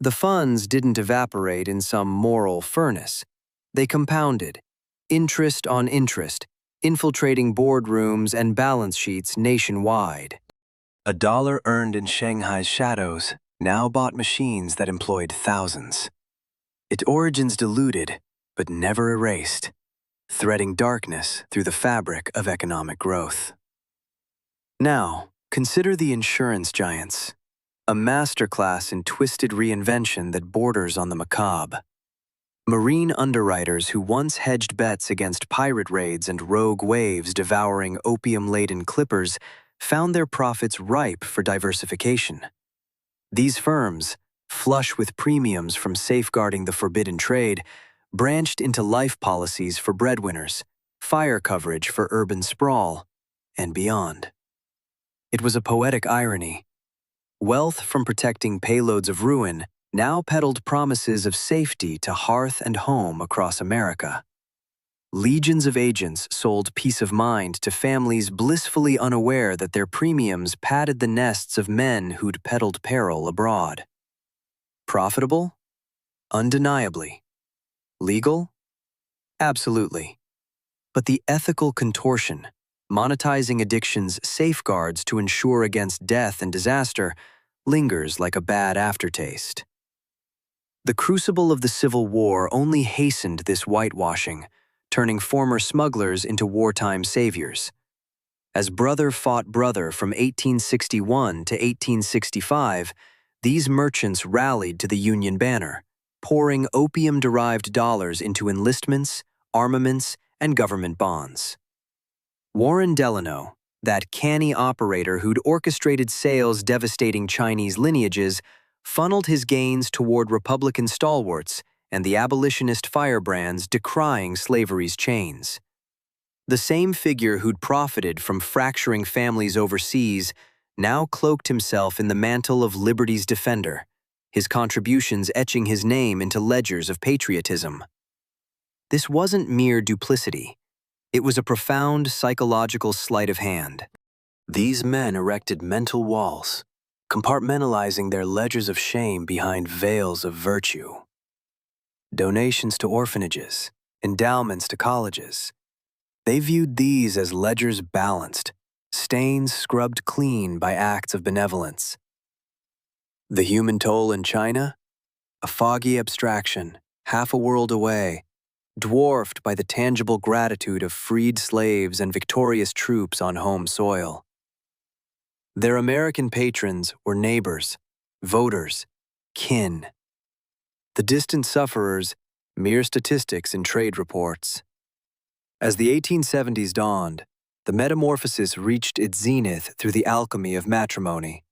The funds didn't evaporate in some moral furnace. They compounded, interest on interest, infiltrating boardrooms and balance sheets nationwide. A dollar earned in Shanghai's shadows now bought machines that employed thousands. Its origins diluted, but never erased, threading darkness through the fabric of economic growth. Now, consider the insurance giants, a masterclass in twisted reinvention that borders on the macabre. Marine underwriters who once hedged bets against pirate raids and rogue waves devouring opium-laden clippers found their profits ripe for diversification. These firms, flush with premiums from safeguarding the forbidden trade, branched into life policies for breadwinners, fire coverage for urban sprawl, and beyond. It was a poetic irony. Wealth from protecting payloads of ruin now peddled promises of safety to hearth and home across America. Legions of agents sold peace of mind to families blissfully unaware that their premiums padded the nests of men who'd peddled peril abroad. Profitable? Undeniably. Legal? Absolutely. But the ethical contortion, monetizing addiction's safeguards to ensure against death and disaster, lingers like a bad aftertaste. The crucible of the Civil War only hastened this whitewashing, turning former smugglers into wartime saviors. As brother fought brother from 1861 to 1865, these merchants rallied to the Union banner, pouring opium-derived dollars into enlistments, armaments, and government bonds. Warren Delano, that canny operator who'd orchestrated sales devastating Chinese lineages, funneled his gains toward Republican stalwarts and the abolitionist firebrands decrying slavery's chains. The same figure who'd profited from fracturing families overseas now cloaked himself in the mantle of liberty's defender, his contributions etching his name into ledgers of patriotism. This wasn't mere duplicity. It was a profound psychological sleight of hand. These men erected mental walls, compartmentalizing their ledgers of shame behind veils of virtue. Donations to orphanages, endowments to colleges. They viewed these as ledgers balanced, stains scrubbed clean by acts of benevolence. The human toll in China? A foggy abstraction, half a world away, dwarfed by the tangible gratitude of freed slaves and victorious troops on home soil. Their American patrons were neighbors, voters, kin. The distant sufferers, mere statistics in trade reports. As the 1870s dawned, the metamorphosis reached its zenith through the alchemy of matrimony.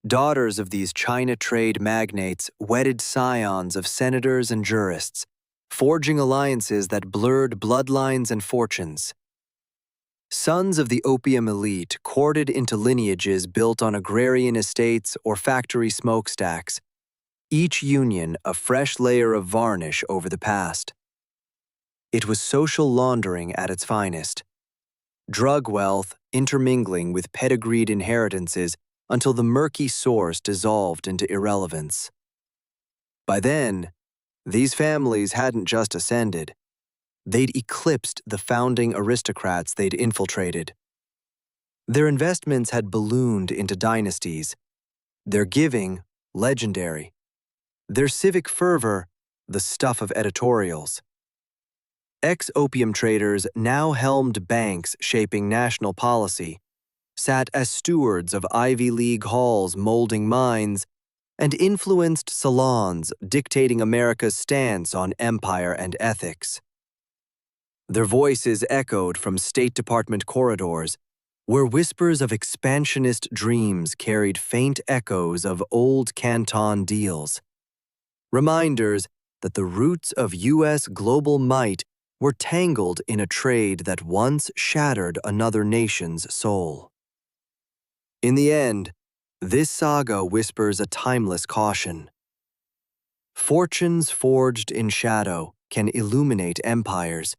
Daughters of these China trade magnates wedded scions of senators and jurists, forging alliances that blurred bloodlines and fortunes. Sons of the opium elite courted into lineages built on agrarian estates or factory smokestacks, each union a fresh layer of varnish over the past. It was social laundering at its finest, drug wealth intermingling with pedigreed inheritances until the murky source dissolved into irrelevance. By then, these families hadn't just ascended. They'd eclipsed the founding aristocrats they'd infiltrated. Their investments had ballooned into dynasties, their giving legendary, their civic fervor the stuff of editorials. Ex-opium traders now helmed banks shaping national policy, sat as stewards of Ivy League halls molding minds, and influenced salons dictating America's stance on empire and ethics. Their voices echoed from State Department corridors, where whispers of expansionist dreams carried faint echoes of old Canton deals. Reminders that the roots of U.S. global might were tangled in a trade that once shattered another nation's soul. In the end, this saga whispers a timeless caution. Fortunes forged in shadow can illuminate empires,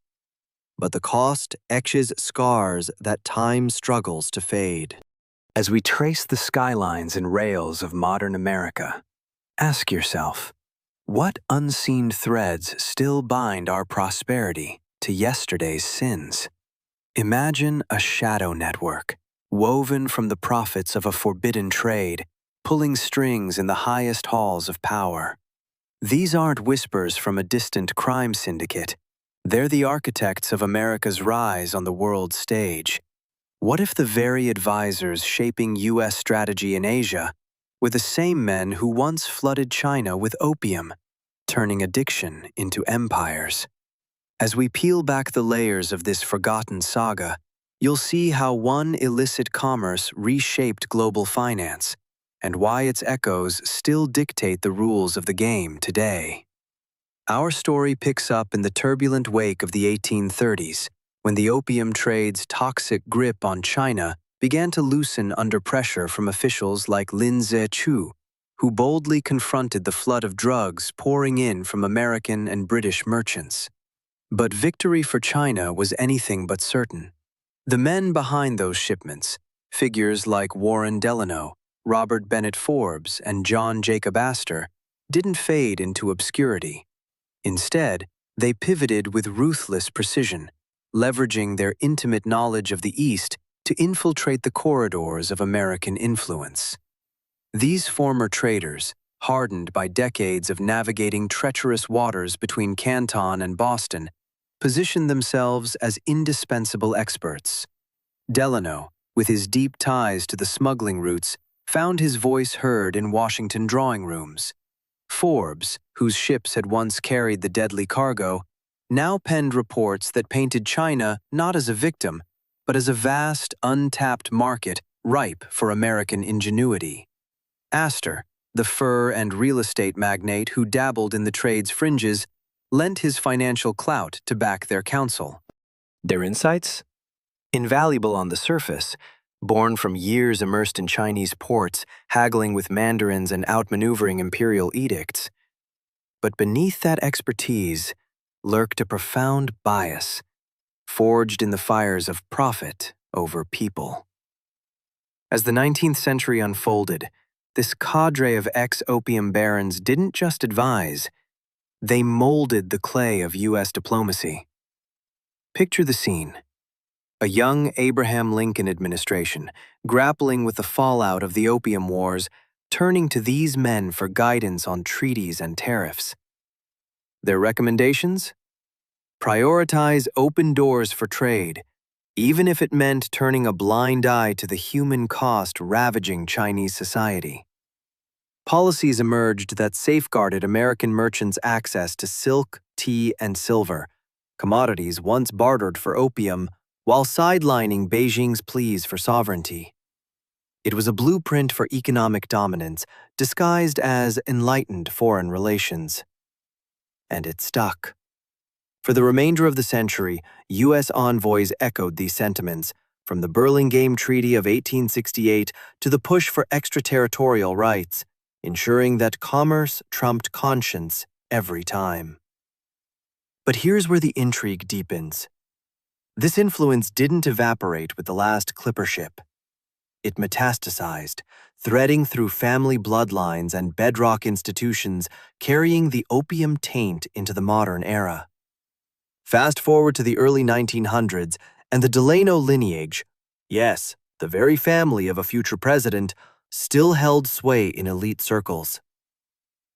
but the cost etches scars that time struggles to fade. As we trace the skylines and rails of modern America, ask yourself, what unseen threads still bind our prosperity to yesterday's sins? Imagine a shadow network, woven from the profits of a forbidden trade, pulling strings in the highest halls of power. These aren't whispers from a distant crime syndicate. They're the architects of America's rise on the world stage. What if the very advisors shaping U.S. strategy in Asia were the same men who once flooded China with opium, turning addiction into empires? As we peel back the layers of this forgotten saga, you'll see how one illicit commerce reshaped global finance, and why its echoes still dictate the rules of the game today. Our story picks up in the turbulent wake of the 1830s, when the opium trade's toxic grip on China began to loosen under pressure from officials like Lin Zhe-chu, who boldly confronted the flood of drugs pouring in from American and British merchants. But victory for China was anything but certain. The men behind those shipments, figures like Warren Delano, Robert Bennett Forbes, and John Jacob Astor, didn't fade into obscurity. Instead, they pivoted with ruthless precision, leveraging their intimate knowledge of the East to infiltrate the corridors of American influence. These former traders, hardened by decades of navigating treacherous waters between Canton and Boston, positioned themselves as indispensable experts. Delano, with his deep ties to the smuggling routes, found his voice heard in Washington drawing rooms. Forbes, whose ships had once carried the deadly cargo, now penned reports that painted China not as a victim, but as a vast, untapped market ripe for American ingenuity. Astor, the fur and real estate magnate who dabbled in the trade's fringes, lent his financial clout to back their counsel. Their insights? Invaluable on the surface, born from years immersed in Chinese ports, haggling with mandarins and outmaneuvering imperial edicts. But beneath that expertise lurked a profound bias, forged in the fires of profit over people. As the 19th century unfolded, this cadre of ex-opium barons didn't just advise, they molded the clay of U.S. diplomacy. Picture the scene. A young Abraham Lincoln administration, grappling with the fallout of the Opium Wars, turning to these men for guidance on treaties and tariffs. Their recommendations? Prioritize open doors for trade, even if it meant turning a blind eye to the human cost ravaging Chinese society. Policies emerged that safeguarded American merchants' access to silk, tea, and silver, commodities once bartered for opium, while sidelining Beijing's pleas for sovereignty. It was a blueprint for economic dominance, disguised as enlightened foreign relations. And it stuck. For the remainder of the century, U.S. envoys echoed these sentiments, from the Burlingame Treaty of 1868 to the push for extraterritorial rights, ensuring that commerce trumped conscience every time. But here's where the intrigue deepens. This influence didn't evaporate with the last clipper ship. It metastasized, threading through family bloodlines and bedrock institutions, carrying the opium taint into the modern era. Fast forward to the early 1900s, and the Delano lineage, yes, the very family of a future president, still held sway in elite circles.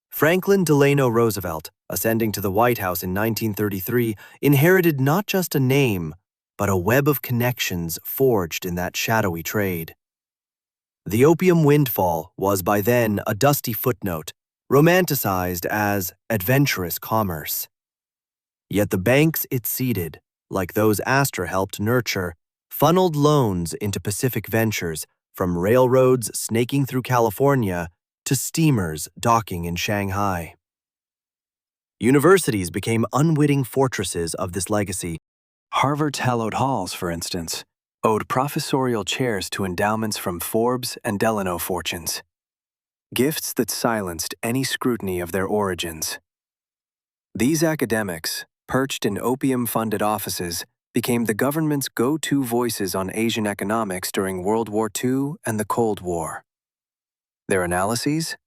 Franklin Delano Roosevelt, ascending to the White House in 1933, inherited not just a name, but a web of connections forged in that shadowy trade. The opium windfall was by then a dusty footnote, romanticized as adventurous commerce. Yet the banks it seeded, like those Astor helped nurture, funneled loans into Pacific ventures, from railroads snaking through California to steamers docking in Shanghai. Universities became unwitting fortresses of this legacy. Harvard's hallowed halls, for instance, owed professorial chairs to endowments from Forbes and Delano fortunes, gifts that silenced any scrutiny of their origins. These academics, perched in opium-funded offices, became the government's go-to voices on Asian economics during World War II and the Cold War. Their analyses?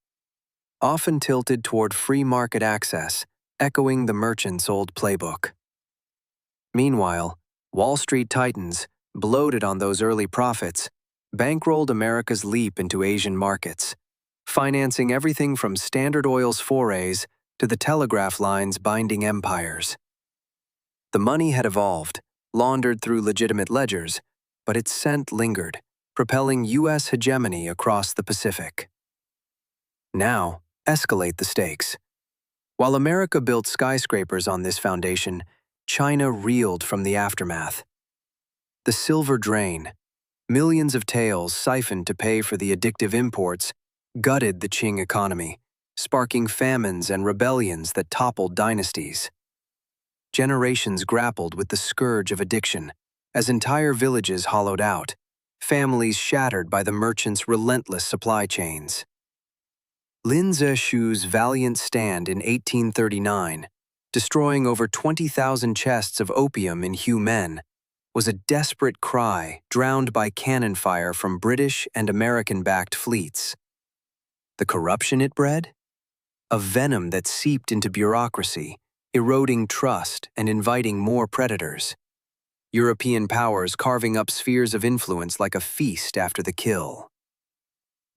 Often tilted toward free market access, echoing the merchant's old playbook. Meanwhile, Wall Street titans, bloated on those early profits, bankrolled America's leap into Asian markets, financing everything from Standard Oil's forays to the telegraph lines binding empires. The money had evolved, laundered through legitimate ledgers, but its scent lingered, propelling U.S. hegemony across the Pacific. Now, escalate the stakes. While America built skyscrapers on this foundation, China reeled from the aftermath. The silver drain, millions of taels siphoned to pay for the addictive imports, gutted the Qing economy, sparking famines and rebellions that toppled dynasties. Generations grappled with the scourge of addiction, as entire villages hollowed out, families shattered by the merchants' relentless supply chains. Lin Zexu's valiant stand in 1839, destroying over 20,000 chests of opium in Humen, was a desperate cry drowned by cannon fire from British and American-backed fleets. The corruption it bred? A venom that seeped into bureaucracy, eroding trust and inviting more predators. European powers carving up spheres of influence like a feast after the kill.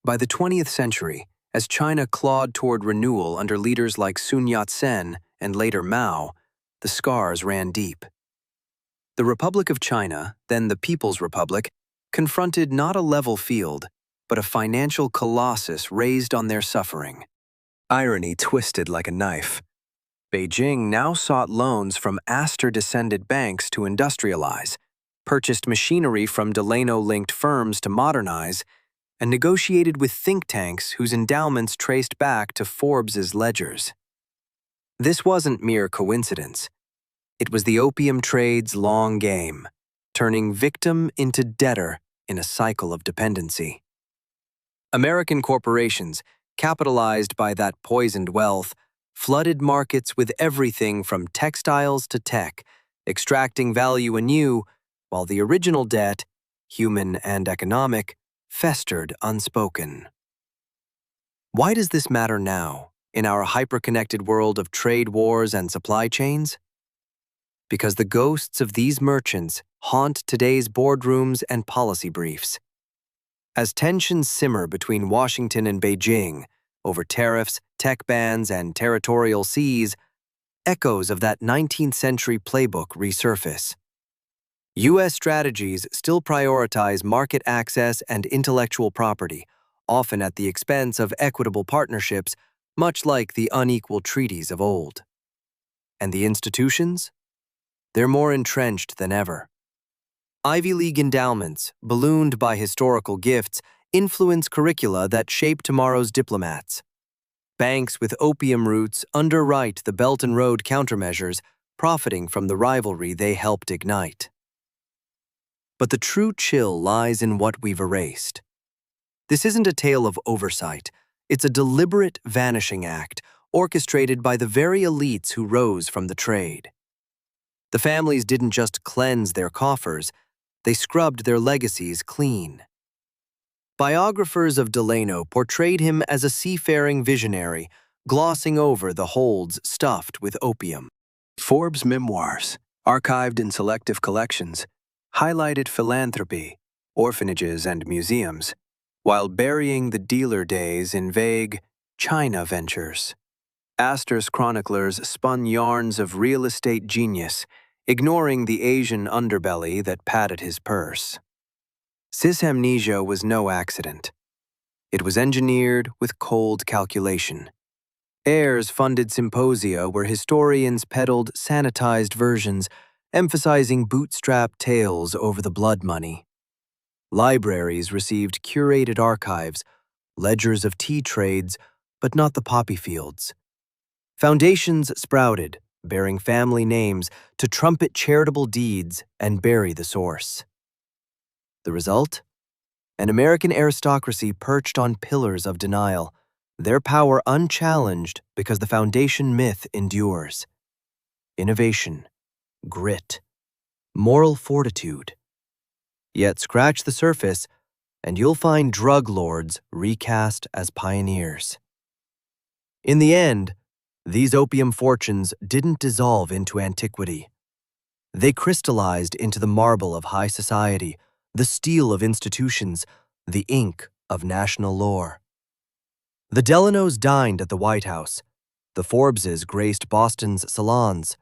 By the 20th century, as China clawed toward renewal under leaders like Sun Yat-sen and later Mao, the scars ran deep. The Republic of China, then the People's Republic, confronted not a level field, but a financial colossus raised on their suffering. Irony twisted like a knife. Beijing now sought loans from Astor-descended banks to industrialize, purchased machinery from Delano-linked firms to modernize, and negotiated with think tanks whose endowments traced back to Forbes's ledgers. This wasn't mere coincidence. It was the opium trade's long game, turning victim into debtor in a cycle of dependency. American corporations, capitalized by that poisoned wealth, flooded markets with everything from textiles to tech, extracting value anew, while the original debt, human and economic, festered unspoken. Why does this matter now, in our hyper-connected world of trade wars and supply chains? Because the ghosts of these merchants haunt today's boardrooms and policy briefs. As tensions simmer between Washington and Beijing over tariffs, tech bans, and territorial seas, echoes of that 19th century playbook resurface. U.S. strategies still prioritize market access and intellectual property, often at the expense of equitable partnerships, much like the unequal treaties of old. And the institutions? They're more entrenched than ever. Ivy League endowments, ballooned by historical gifts, influence curricula that shape tomorrow's diplomats. Banks with opium roots underwrite the Belt and Road countermeasures, profiting from the rivalry they helped ignite. But the true chill lies in what we've erased. This isn't a tale of oversight. It's a deliberate vanishing act, orchestrated by the very elites who rose from the trade. The families didn't just cleanse their coffers, they scrubbed their legacies clean. Biographers of Delano portrayed him as a seafaring visionary, glossing over the holds stuffed with opium. Forbes' memoirs, archived in selective collections, highlighted philanthropy, orphanages, and museums, while burying the dealer days in vague China ventures. Astor's chroniclers spun yarns of real estate genius, ignoring the Asian underbelly that padded his purse. Cis amnesia was no accident. It was engineered with cold calculation. Heirs funded symposia where historians peddled sanitized versions, emphasizing bootstrap tales over the blood money. Libraries received curated archives, ledgers of tea trades, but not the poppy fields. Foundations sprouted, bearing family names, to trumpet charitable deeds and bury the source. The result? An American aristocracy perched on pillars of denial, their power unchallenged because the foundation myth endures. Innovation, grit, moral fortitude. Yet scratch the surface, and you'll find drug lords recast as pioneers. In the end, these opium fortunes didn't dissolve into antiquity. They crystallized into the marble of high society, the steel of institutions, the ink of national lore. The Delanos dined at the White House. The Forbeses graced Boston's salons.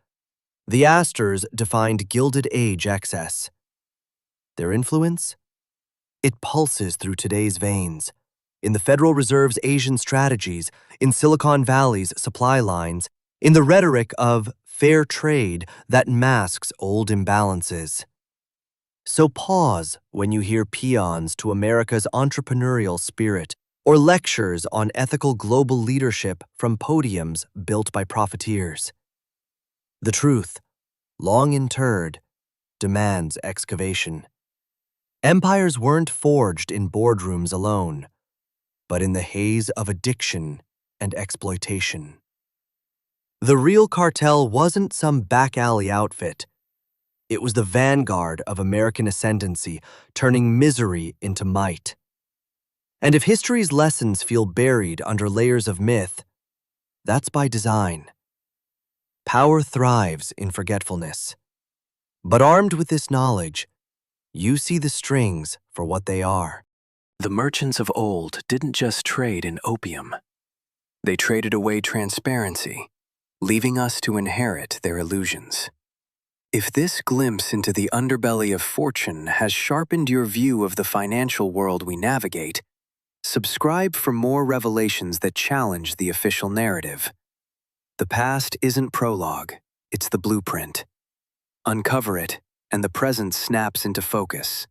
The Astors defined Gilded Age excess. Their influence? It pulses through today's veins. In the Federal Reserve's Asian strategies, in Silicon Valley's supply lines, in the rhetoric of fair trade that masks old imbalances. So pause when you hear paeans to America's entrepreneurial spirit or lectures on ethical global leadership from podiums built by profiteers. The truth, long interred, demands excavation. Empires weren't forged in boardrooms alone, but in the haze of addiction and exploitation. The real cartel wasn't some back-alley outfit. It was the vanguard of American ascendancy, turning misery into might. And if history's lessons feel buried under layers of myth, that's by design. Power thrives in forgetfulness. But armed with this knowledge, you see the strings for what they are. The merchants of old didn't just trade in opium. They traded away transparency, leaving us to inherit their illusions. If this glimpse into the underbelly of fortune has sharpened your view of the financial world we navigate, subscribe for more revelations that challenge the official narrative. The past isn't prologue, it's the blueprint. Uncover it, and the present snaps into focus.